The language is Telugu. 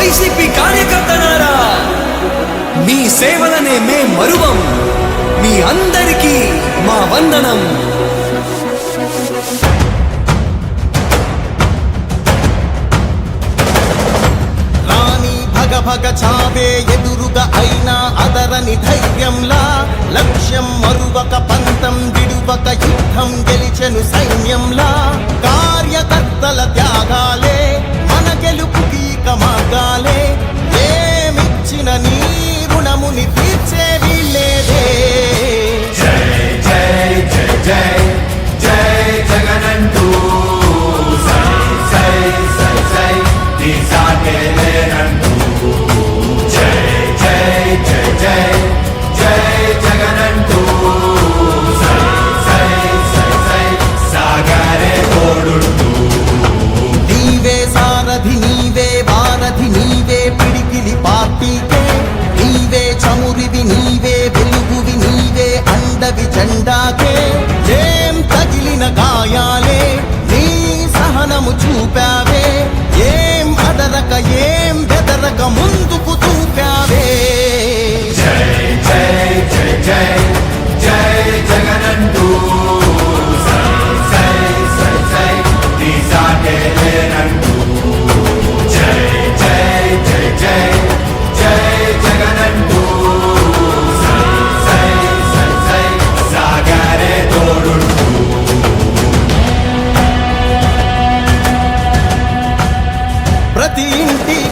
వైసీపీ కార్యకర్తలారా, మీ సేవలనే మే మరువం. మీ అందరికీ మా వందనం. భగ చావే ఎదురుగా అయినా అదరని ధైర్యంలా, లక్ష్యం మరువక పంతం విడువక యుద్ధం గెలిచెను సైన్యంలా. కార్యకర్తల త్యాగాలే మన గెలుపుకి మార్గాలే, ఏమిచ్చిన నీ రుణముని తీర్చే వీళ్ళేదే. జై జై జై జై జై జగనంటూ సై సై సై సై నీ సాటే లేనంటూ. జై జై జై జై జై జగనంటూ సై సై సై సై సాగరే తోడుంటూ. నీవే సారథి నీవే వారధి నీవే పిడికిలి పార్టీకే, నీవే చమురివి నీవే వెలుగువి నీవే అండవి జెండాకే. ఏం తగిలిన గాయాలే నీ సహనము చూపావే, ఏం అదరక ఏ